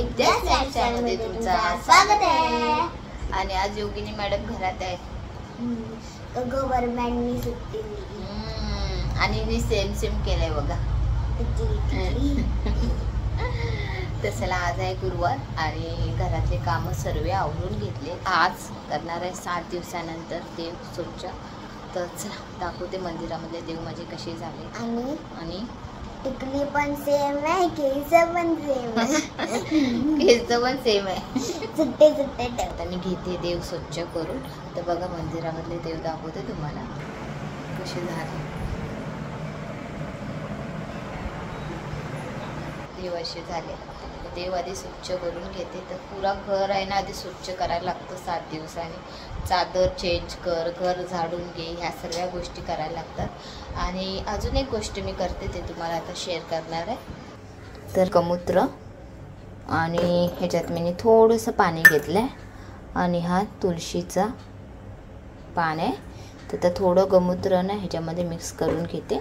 विद्यास लाईफस्टाईलमध्ये तुमचं स्वागत आहे। आणि आज योगिनी मॅडम घरात आहे। गव्हर्नमेंटनी सुट्टी दिली आणि मी सेम सेम केलंय बघा। तर चला आज आहे गुरुवार आणि घरातले कामं सर्व आवरून घेतले। आज करणार आहे 7 दिवसानंतर देव स्वच्छ। तर चला दाखवते मंदिरामध्ये देव माझे कसे झाले। आणि टिकली पण सेम आहे, केस पण सेम आहे। केस पण सेम आहे, सुट्टे सुट्टे आता मी घेते देव स्वच्छ करून। तर बघा मंदिरामधले देव दाखवते तुम्हाला कसे झाले। देव असे झाले। देव आधी स्वच्छ करून घेते। तर पुरा घर आहे ना आधी स्वच्छ करायला लागतं 7 दिवसांनी। चादर चेंज कर, घर झाडून घे, ह्या सर्व गोष्टी करायला लागतात। आणि अजून एक गोष्ट मी करते ते तुम्हाला आता शेअर करणार आहे। तर गमूत्र आणि ह्याच्यात मी थोडंसं पाणी घेतलं आहे आणि हा तुळशीचा पान आहे। तर थोडं गमूत्र ना ह्याच्यामध्ये मिक्स करून घेते।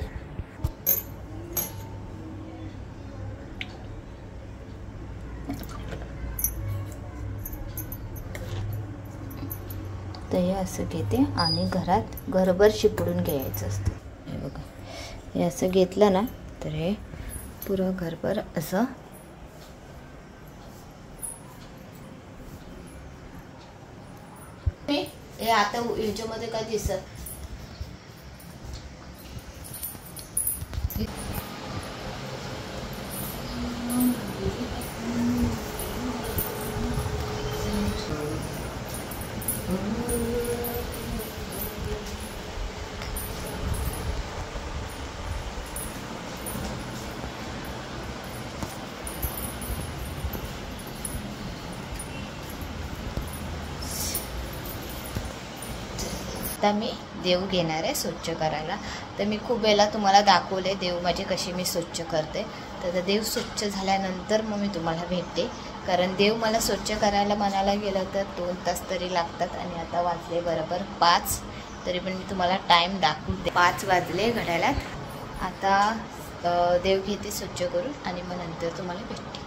तर हे असं घेते आणि घरात घरभर शिपडून घ्यायचं असतं। हे बघा हे असं घेतलं ना तर हे पुरं घरभर असं हे आता ह्याच्यामध्ये काय दिसत आता मी देव घेणार आहे स्वच्छ करायला। तर मी खूप वेळा तुम्हाला दाखवले देव माझे कसे मी स्वच्छ करते। तर देव स्वच्छ झाल्यानंतर मग मी तुम्हाला भेटते, कारण देव मला स्वच्छ करायला म्हणायला गेलं तर 2 तास तरी लागतात। आणि आता वाजले बरोबर 5, तरी पण मी तुम्हाला टाईम दाखवते। 5 वाजले घड्याळात। आता देव घेते स्वच्छ करून आणि मग नंतर तुम्हाला भेटते।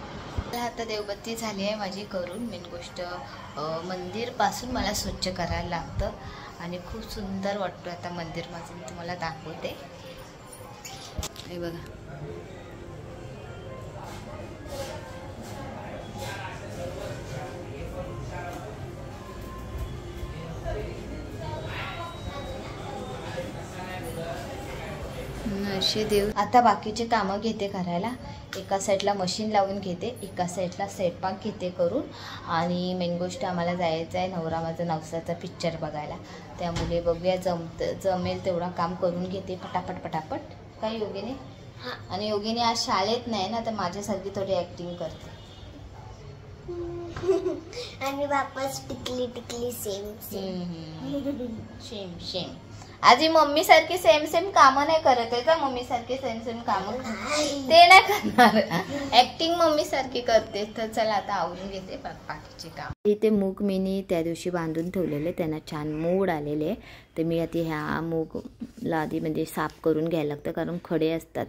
आता देवबत्ती झाली आहे माझी करून। मेन गोष्ट मंदिरपासून मला स्वच्छ करायला लागतं आणि खूप सुंदर वाटतं आता मंदिर माझं। मी तुम्हाला दाखवते हे बघा। असे देव आता बाकीचे कामं घेते करायला। एका साईडला मशीन लावून घेते, एका साईडला स्वयंपाक घेते करून। आणि मेन गोष्ट आम्हाला जायचं आहे नवरा माझा नवसाचा पिक्चर बघायला। त्यामुळे बघूया जमेल तेवढा काम करून घेते पटापट पटापट। काय योगिनी? आणि योगिनी आज शाळेत नाही ना तर माझ्यासारखी थोडी ॲक्टिंग करते। आणि वापस टिकली टिकली सेम सेम सेम। आजी मम्मी सारखी सेम सेम कामं नाही करत आहे का? मम्मी सारखी सेम सेम कामं ते नाही करणार, ऍक्टिंग मम्मी सारखी करते। तर चला आता आवरून घेते बाकीचे काम। इथे मूग मीनी त्या दिवशी बांधून ठेवलेले, त्यांना छान मोड आलेले। तर मी आता ह्या मूगला आधी म्हणजे साफ करून घ्यायला लागतं कारण खडे असतात।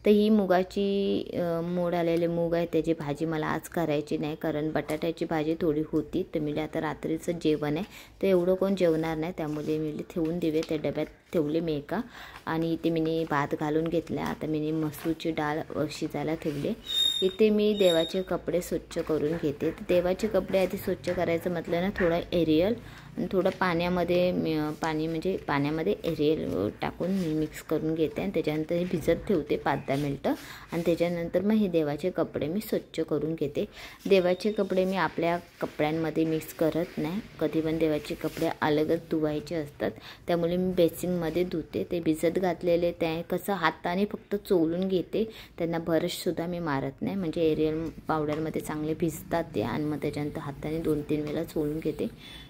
तर ही मुगाची मोड आलेले मूग आहे, त्याची भाजी मला आज करायची नाही कारण बटाट्याची भाजी थोडी होती। तर मी आता रात्रीचं जेवण आहे तर एवढं कोण जेवणार नाही, त्यामुळे मी ठेवून देवे त्या डब्यात ठेवले मी एका। आणि इथे मी भात घालून घेतला। आता मी मसूरची डाळ शिजायला ठेवले। इथे मी देवाचे कपडे स्वच्छ करून घेते। तर देवाचे कपडे आधी स्वच्छ करायचं म्हटलं ना थोडं एरियल आणि थोडं पाण्यामध्ये एरियल टाकून मी मिक्स करून घेते आणि त्याच्यानंतर हे भिजत ठेवते 5-10 मिनटं। आणि त्याच्यानंतर मग हे देवाचे कपडे मी स्वच्छ करून घेते। देवाचे कपडे मी आपल्या कपड्यांमध्ये मिक्स करत नाही, कधी पण देवाचे कपडे अलगच धुवायचे असतात। त्यामुळे मी बेसिनमध्ये धुते। ते भिजत घातलेले ते कसं हाताने फक्त चोळून घेते, त्यांना ब्रशसुद्धा मी मारत नाही, म्हणजे एरियल पावडरमध्ये चांगले भिजतात ते। आणि मग त्याच्यानंतर हाताने 2-3 वेळा चोळून घेते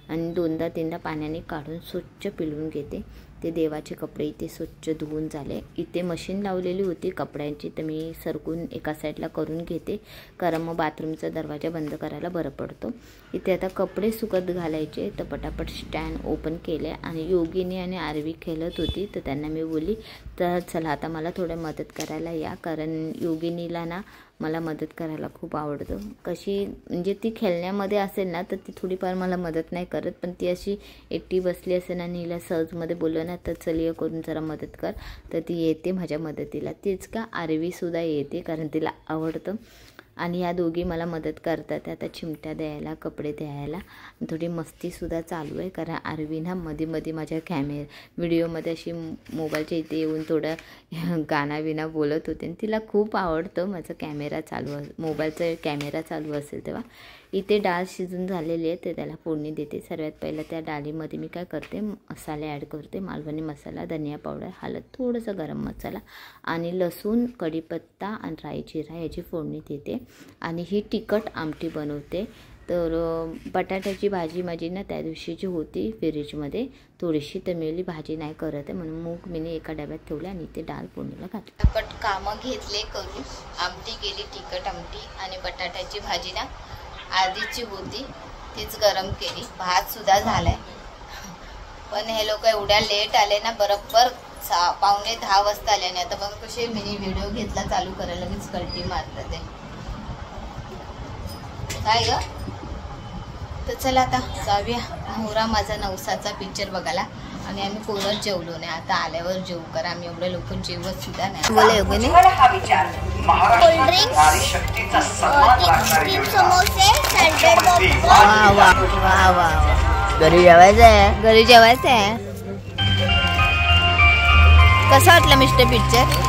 आणि 2दा-3दा पाण्याने काढून स्वच्छ पिळून घेते। ते देवाचे कपडे इथे स्वच्छ धुवून झाले। इथे मशीन लावलेली होती कपड्यांची, तर मी सरकून एका साईडला करून घेते कारण मग बाथरूमचा दरवाजा बंद करायला बरं पडतो। इथे आता कपडे सुकत घालायचे, तर पटापट स्टँड ओपन केले आणि योगिनी आणि आरवी खेळत होती। तर त्यांना मी बोलली तर चला आता मला थोडं मदत करायला या, कारण योगिनीला ना मला मदत करायला खूप आवडतं. कशी म्हणजे ती खेळण्यामध्ये असेल ना तर ती थोडीफार मला मदत नाही करत, पण ती अशी एकटी बसली असेल आणि हिला सहजमध्ये बोललं ना तर चल ये करून जरा मदत कर, तर ती येते माझ्या मदतीला. तीच का आरवीसुद्धा येते कारण तिला आवडतं. आणि ह्या दोघी मला मदत करतात आता चिमट्या द्यायला, कपडे द्यायला. थोडी मस्तीसुद्धा चालू आहे कारण आरवी ना मध्ये माझ्या व्हिडिओमध्ये अशी मोबाईलच्या इथे येऊन थोडं गाणं विना बोलत होते आणि तिला खूप आवडतं माझा कॅमेरा मोबाईलचा कॅमेरा चालू असेल तेव्हा. इथे डाळ शिजून झालेली आहे तर त्याला फोडणी देते. सर्वात पहिलं त्या डाळीमध्ये मी काय करते, मसाले ॲड करते. मालवणी मसाला, धनिया पावडर, हळद, थोडंसं गरम मसाला आणि लसूण, कढीपत्ता आणि राई जिरा याची फोडणी देते. आणि ही तिखट आमटी बनवते. तर बटाट्याची भाजी माझी ना त्या दिवशीची होती फ्रीजमध्ये थोडीशी, तर मी भाजी नाही करत आहे म्हणून मूग मी एका डब्यात ठेवले आणि ते डाळ फोडणीला घातली. पट कामं घेतले करून. आमटी केली, तिखट आमटी, आणि बटाट्याची भाजी ना आधीची होती तीच गरम केली. भातसुद्धा झाला आहे. पण हे लोक एवढ्या लेट आले ना, बरोबर 9:45 वाजता आले. आणि आता बघ कसे मिनी व्हिडिओ घेतला चालू करायला लगेच कल्टी मारतात ते काय ग. तर चला आता जाऊया मोरा माझा नवसाचा पिक्चर बघायला. आणि आम्ही कोणच जेवलो नाही, आता आल्यावर जेवू करा. आम्ही एवढ्या लोक जेवत सुद्धा नाही. बोले घरी जेवायचं आहे, घरी जेवायचं आहे. कसा वाटला मिस्टर पिक्चर?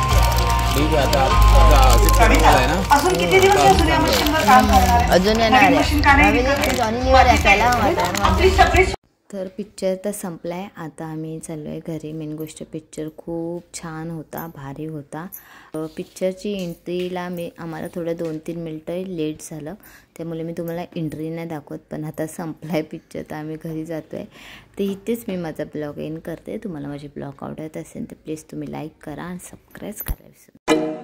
अजून येणार तर पिक्चर तर संपला आहे. आता आम्ही चाललो आहे घरी. मेन गोष्ट पिक्चर खूप छान होता, भारी होता. पिक्चरची एंट्रीला आम्हाला थोडं 2-3 मिनटं लेट झालं, त्यामुळे मी तुम्हाला एंट्री नाही दाखवत. पण आता संपला आहे पिक्चर तर आम्ही घरी जातो आहे. तर इथेच मी माझा ब्लॉग एंड करते. तुम्हाला माझे ब्लॉग आवडत असेल तर प्लीज तुम्ही लाईक करा आणि सबस्क्राईब करा.